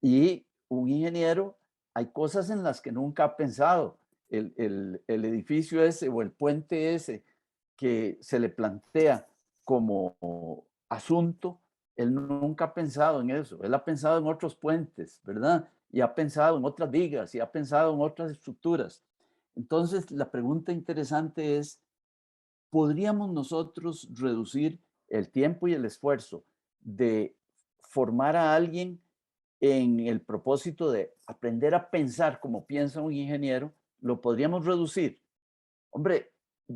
Y un ingeniero, hay cosas en las que nunca ha pensado. El edificio ese o el puente ese que se le plantea como asunto, él nunca ha pensado en eso. Él ha pensado en otros puentes, ¿verdad? Y ha pensado en otras vigas y ha pensado en otras estructuras. Entonces, la pregunta interesante es, ¿podríamos nosotros reducir el tiempo y el esfuerzo de formar a alguien en el propósito de aprender a pensar como piensa un ingeniero? ¿Lo podríamos reducir? Hombre,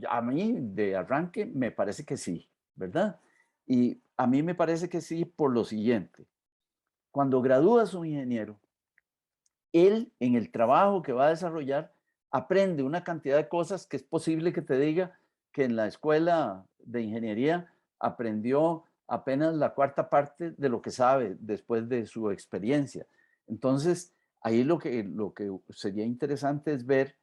a mí de arranque me parece que sí, ¿verdad? Y a mí me parece que sí por lo siguiente. Cuando gradúas un ingeniero, él en el trabajo que va a desarrollar aprende una cantidad de cosas que es posible que te diga que en la escuela de ingeniería aprendió apenas la cuarta parte de lo que sabe después de su experiencia. Entonces, ahí lo que sería interesante es ver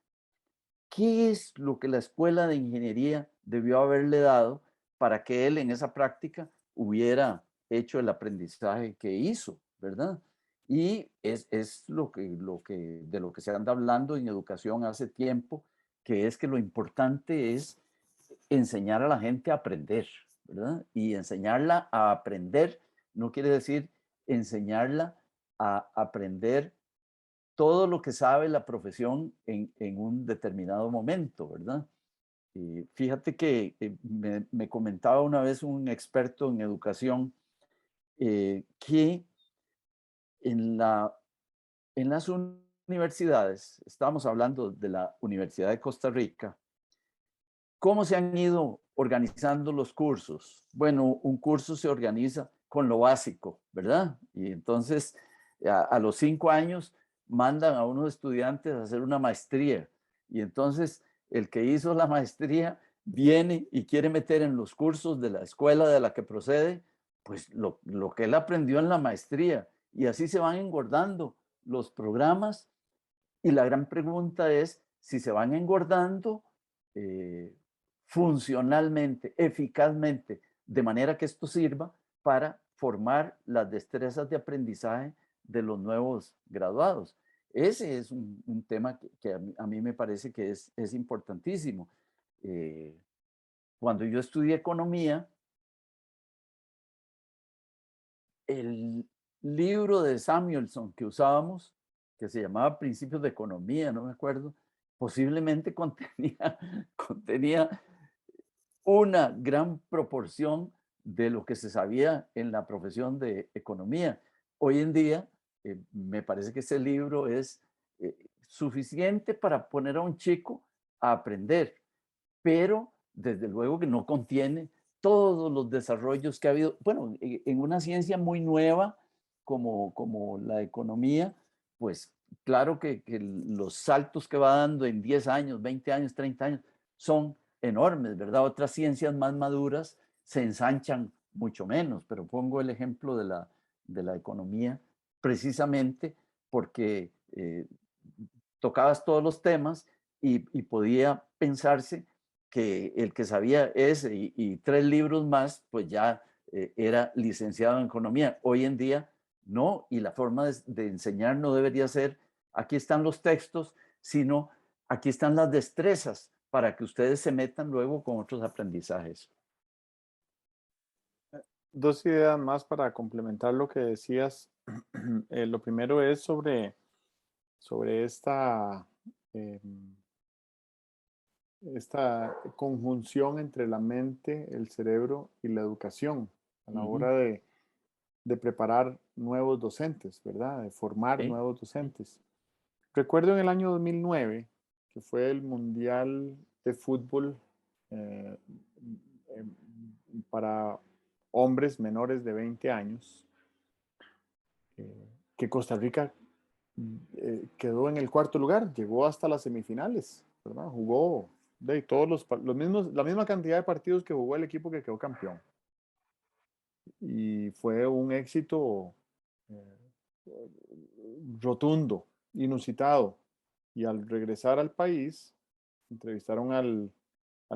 qué es lo que la escuela de ingeniería debió haberle dado para que él en esa práctica hubiera hecho el aprendizaje que hizo, ¿verdad? Y es de lo que se anda hablando en educación hace tiempo, que es que lo importante es enseñar a la gente a aprender, ¿verdad? Y enseñarla a aprender no quiere decir enseñarla a aprender todo lo que sabe la profesión en un determinado momento, ¿verdad? Y fíjate que me comentaba una vez un experto en educación que en, la, en las universidades, estábamos hablando de la Universidad de Costa Rica, ¿cómo se han ido organizando los cursos? Bueno, un curso se organiza con lo básico, ¿verdad? Y entonces a los 5 años mandan a unos estudiantes a hacer una maestría. Y entonces el que hizo la maestría viene y quiere meter en los cursos de la escuela de la que procede, pues lo que él aprendió en la maestría. Y así se van engordando los programas. Y la gran pregunta es si se van engordando eh, funcionalmente, eficazmente, de manera que esto sirva para formar las destrezas de aprendizaje de los nuevos graduados. Ese es un tema que a mí me parece que es importantísimo. Eh, Cuando yo estudié economía, el libro de Samuelson que usábamos, que se llamaba Principios de Economía, no me acuerdo, posiblemente contenía una gran proporción de lo que se sabía en la profesión de economía. Hoy en día, me parece que ese libro es suficiente para poner a un chico a aprender, pero desde luego que no contiene todos los desarrollos que ha habido. Bueno, en una ciencia muy nueva como la economía, pues claro que los saltos que va dando en 10 años, 20 años, 30 años son enormes, ¿verdad? Otras ciencias más maduras se ensanchan mucho menos, pero pongo el ejemplo de la economía precisamente porque tocabas todos los temas y podía pensarse que el que sabía ese y 3 libros más, pues ya era licenciado en economía. Hoy en día no, y la forma de enseñar no debería ser, aquí están los textos, sino aquí están las destrezas para que ustedes se metan luego con otros aprendizajes. Dos ideas más para complementar lo que decías. Lo primero es sobre esta conjunción entre la mente, el cerebro y la educación a la Ujú, hora de preparar nuevos docentes, ¿verdad? De formar sí, nuevos docentes. Recuerdo en el año 2009, que fue el Mundial de Fútbol eh, em, para hombres menores de 20 años, que Costa Rica quedó en el cuarto lugar, llegó hasta las semifinales, ¿verdad? Jugó de todos los mismos, la misma cantidad de partidos que jugó el equipo que quedó campeón. Y fue un éxito rotundo, inusitado. Y al regresar al país, entrevistaron al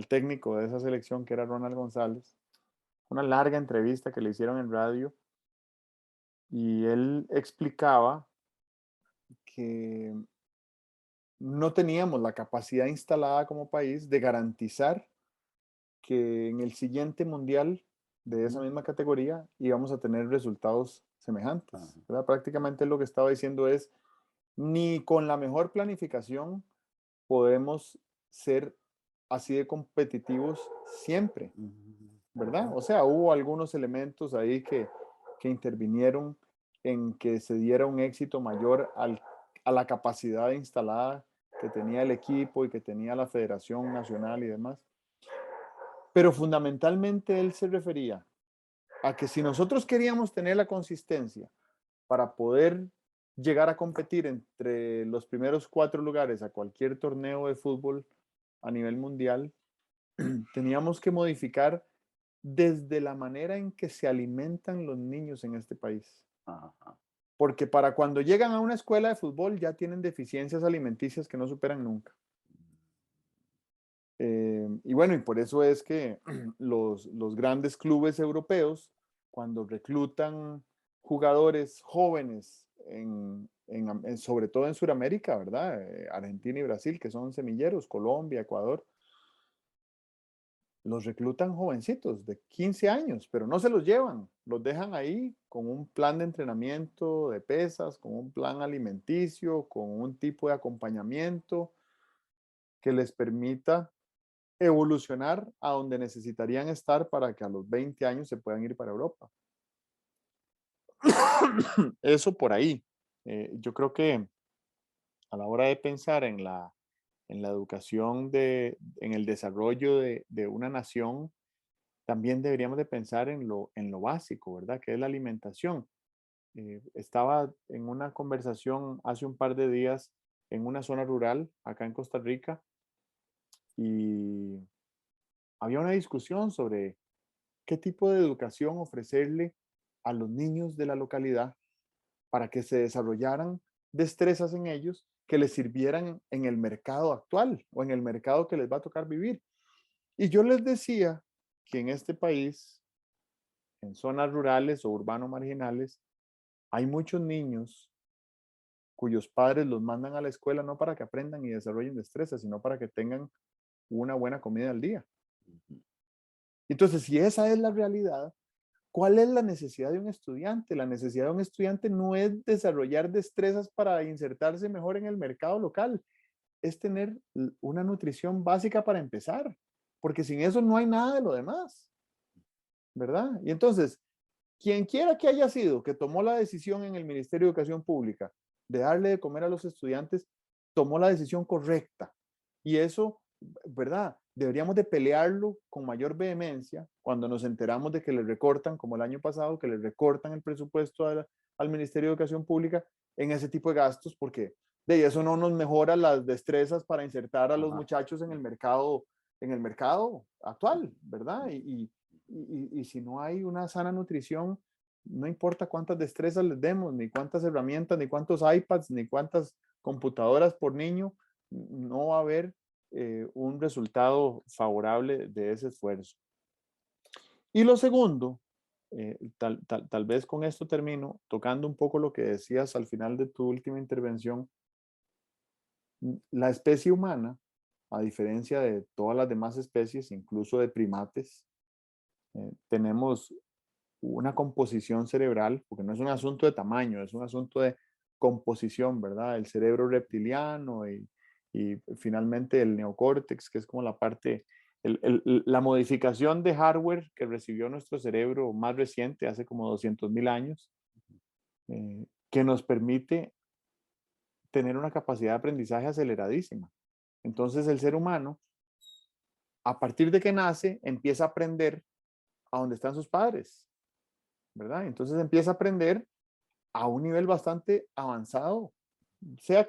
técnico de esa selección, que era Ronald González, una larga entrevista que le hicieron en radio, y él explicaba que no teníamos la capacidad instalada como país de garantizar que en el siguiente mundial de esa ujú, misma categoría íbamos a tener resultados ajá, semejantes, ¿verdad? Prácticamente lo que estaba diciendo es, ni con la mejor planificación podemos ser así de competitivos siempre, ujú, ¿verdad? O sea, hubo algunos elementos ahí que intervinieron en que se diera un éxito mayor a la capacidad instalada que tenía el equipo y que tenía la Federación Nacional y demás. Pero fundamentalmente él se refería a que si nosotros queríamos tener la consistencia para poder llegar a competir entre los primeros 4 lugares a cualquier torneo de fútbol a nivel mundial, teníamos que modificar desde la manera en que se alimentan los niños en este país. ajá, Porque para cuando llegan a una escuela de fútbol ya tienen deficiencias alimenticias que no superan nunca. Y bueno, y por eso es que los grandes clubes europeos, cuando reclutan jugadores jóvenes sobre todo en Sudamérica, ¿verdad? Argentina y Brasil, que son semilleros, Colombia, Ecuador, los reclutan jovencitos de 15 años, pero no se los llevan, los dejan ahí con un plan de entrenamiento de pesas, con un plan alimenticio, con un tipo de acompañamiento que les permita evolucionar a donde necesitarían estar para que a los 20 años se puedan ir para Europa. Eso por ahí. Yo creo que a la hora de pensar en la educación, en el desarrollo de una nación, también deberíamos de pensar en lo básico, ¿verdad? Que es la alimentación. Estaba en una conversación hace un par de días en una zona rural acá en Costa Rica y había una discusión sobre qué tipo de educación ofrecerle a los niños de la localidad para que se desarrollaran destrezas en ellos que les sirvieran en el mercado actual o en el mercado que les va a tocar vivir. Y yo les decía que en este país, en zonas rurales o urbano marginales, hay muchos niños cuyos padres los mandan a la escuela no para que aprendan y desarrollen destrezas, sino para que tengan una buena comida al día. Entonces, si esa es la realidad, ¿cuál es la necesidad de un estudiante? La necesidad de un estudiante no es desarrollar destrezas para insertarse mejor en el mercado local, es tener una nutrición básica para empezar, porque sin eso no hay nada de lo demás, ¿verdad? Y entonces, quien quiera que haya sido que tomó la decisión en el Ministerio de Educación Pública de darle de comer a los estudiantes, tomó la decisión correcta. Y eso, ¿verdad? Deberíamos de pelearlo con mayor vehemencia cuando nos enteramos de que le recortan, como el año pasado, que le recortan el presupuesto al Ministerio de Educación Pública en ese tipo de gastos, porque de eso no nos mejora las destrezas para insertar a los Ajá. muchachos en el mercado actual, ¿verdad? Y si no hay una sana nutrición, no importa cuántas destrezas les demos, ni cuántas herramientas, ni cuántos iPads, ni cuántas computadoras por niño, no va a haber un resultado favorable de ese esfuerzo. Y lo segundo, tal vez con esto termino, tocando un poco lo que decías al final de tu última intervención, la especie humana, a diferencia de todas las demás especies, incluso de primates, tenemos una composición cerebral, porque no es un asunto de tamaño, es un asunto de composición, ¿verdad? El cerebro reptiliano y finalmente el neocórtex, que es como la parte, la modificación de hardware que recibió nuestro cerebro más reciente, hace como 200.000 años, que nos permite tener una capacidad de aprendizaje aceleradísima. Entonces el ser humano, a partir de que nace, empieza a aprender a donde están sus padres, ¿verdad? Entonces empieza a aprender a un nivel bastante avanzado, sea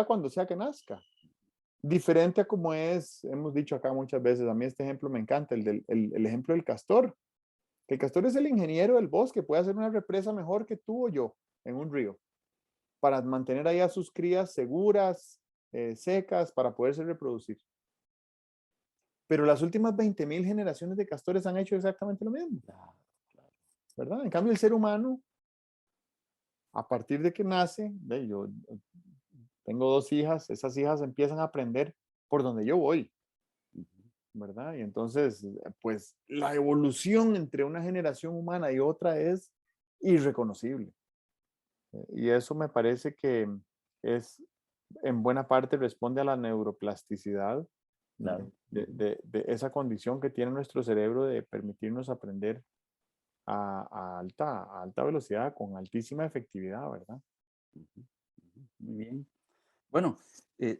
cuando sea que nazca. Diferente a como es, hemos dicho acá muchas veces, a mí este ejemplo me encanta, el ejemplo del castor. El castor es el ingeniero del bosque, puede hacer una represa mejor que tú o yo en un río, para mantener ahí a sus crías seguras, secas, para poderse reproducir. Pero las últimas 20.000 generaciones de castores han hecho exactamente lo mismo, ¿verdad? En cambio, el ser humano, a partir de que nace, yo tengo 2 hijas, esas hijas empiezan a aprender por donde yo voy, ¿verdad? Y entonces, pues la evolución entre una generación humana y otra es irreconocible. Y eso me parece que es, en buena parte, responde a la neuroplasticidad Claro. de esa condición que tiene nuestro cerebro de permitirnos aprender a alta velocidad, con altísima efectividad, ¿verdad? Muy bien. Bueno,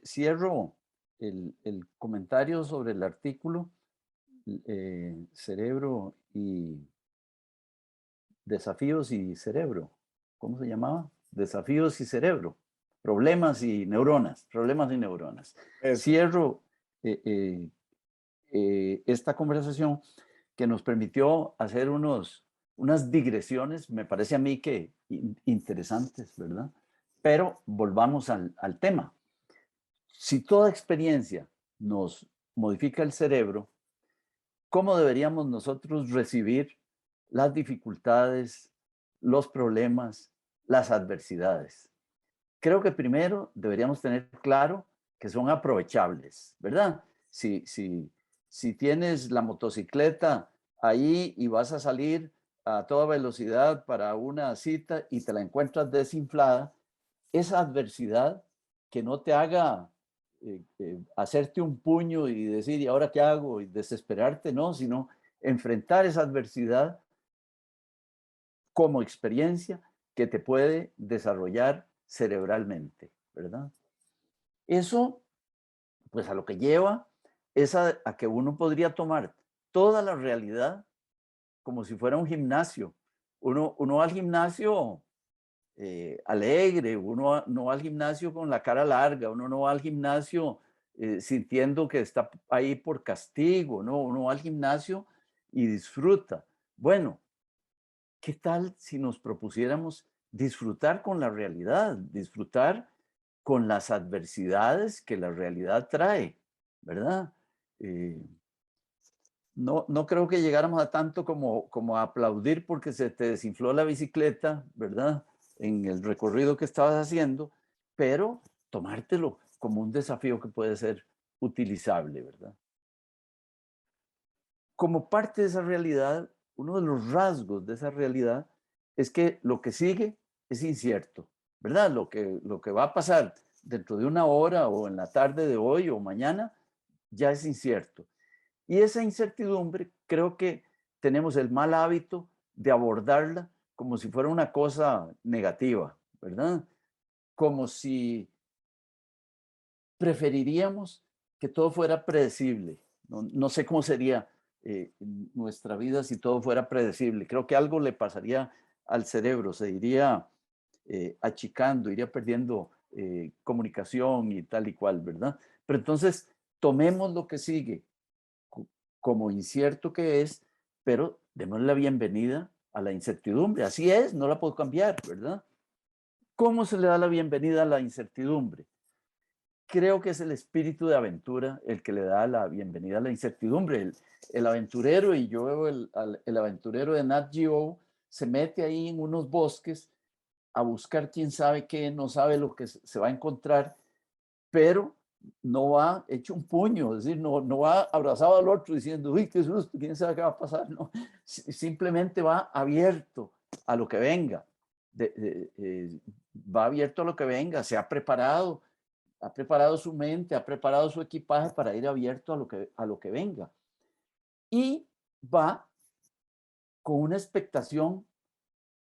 cierro el comentario sobre el artículo Cerebro y Desafíos y Cerebro. ¿Cómo se llamaba? Desafíos y Cerebro. Problemas y neuronas. Problemas y neuronas. Eso. Cierro esta conversación que nos permitió hacer unas digresiones, me parece a mí que interesantes, ¿verdad? Pero volvamos al tema. Si toda experiencia nos modifica el cerebro, ¿cómo deberíamos nosotros recibir las dificultades, los problemas las adversidades. Creo que primero deberíamos tener claro que son aprovechables, ¿verdad? Si tienes la motocicleta ahí y vas a salir a toda velocidad para una cita y te la encuentras desinflada, esa adversidad que no te haga hacerte un puño y decir, ¿y ahora qué hago? Y desesperarte, no, sino enfrentar esa adversidad como experiencia que te puede desarrollar cerebralmente, ¿verdad? Eso, pues a lo que lleva es a que uno podría tomar toda la realidad como si fuera un gimnasio. Uno va al gimnasio alegre, no va al gimnasio con la cara larga, uno no va al gimnasio sintiendo que está ahí por castigo, no, uno va al gimnasio y disfruta. Bueno, ¿qué tal si nos propusiéramos disfrutar con la realidad, disfrutar con las adversidades que la realidad trae, ¿verdad? Eh, no creo que llegáramos a tanto como a aplaudir porque se te desinfló la bicicleta, ¿verdad? En el recorrido que estabas haciendo, pero tomártelo como un desafío que puede ser utilizable, ¿verdad? Como parte de esa realidad, uno de los rasgos de esa realidad es que lo que sigue es incierto, ¿verdad? Lo que va a pasar dentro de una hora o en la tarde de hoy o mañana ya es incierto. Y esa incertidumbre creo que tenemos el mal hábito de abordarla como si fuera una cosa negativa, ¿verdad? Como si preferiríamos que todo fuera predecible. No sé cómo sería nuestra vida si todo fuera predecible. Creo que algo le pasaría al cerebro, se iría achicando, iría perdiendo comunicación y tal y cual, ¿verdad? Pero entonces tomemos lo que sigue como incierto que es, pero demos la bienvenida a la incertidumbre. Así es, no la puedo cambiar, ¿verdad? ¿Cómo se le da la bienvenida a la incertidumbre? Creo que es el espíritu de aventura el que le da la bienvenida a la incertidumbre. El aventurero, y yo veo el aventurero de Nat Geo, se mete ahí en unos bosques a buscar quién sabe qué, no sabe lo que se va a encontrar, pero no va hecho un puño, es decir, no va abrazado al otro diciendo, uy, qué susto, quién sabe qué va a pasar, no, simplemente va abierto a lo que venga, va abierto a lo que venga, se ha preparado su mente, ha preparado su equipaje para ir abierto a lo que venga. Y va con una expectación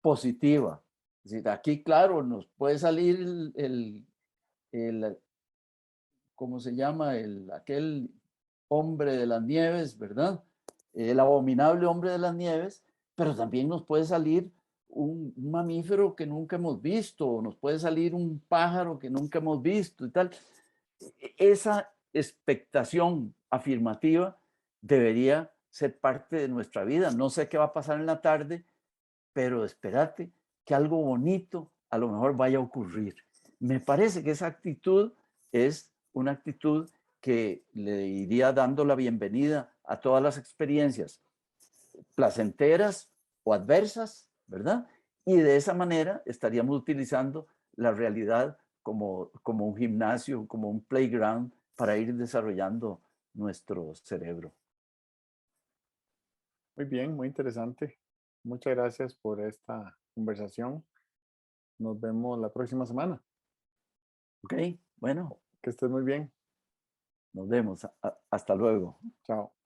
positiva. Es decir, aquí, claro, nos puede salir el ¿cómo se llama? Aquel hombre de las nieves, ¿verdad? El abominable hombre de las nieves, pero también nos puede salir un mamífero que nunca hemos visto, nos puede salir un pájaro que nunca hemos visto y tal. Esa expectación afirmativa debería ser parte de nuestra vida. No sé qué va a pasar en la tarde, pero espérate que algo bonito a lo mejor vaya a ocurrir. Me parece que esa actitud es una actitud que le iría dando la bienvenida a todas las experiencias placenteras o adversas, ¿verdad? Y de esa manera estaríamos utilizando la realidad como un gimnasio, como un playground para ir desarrollando nuestro cerebro. Muy bien, muy interesante. Muchas gracias por esta conversación. Nos vemos la próxima semana. ¿Ok? Bueno, Que estés muy bien. nos vemos. Hasta luego. Chao.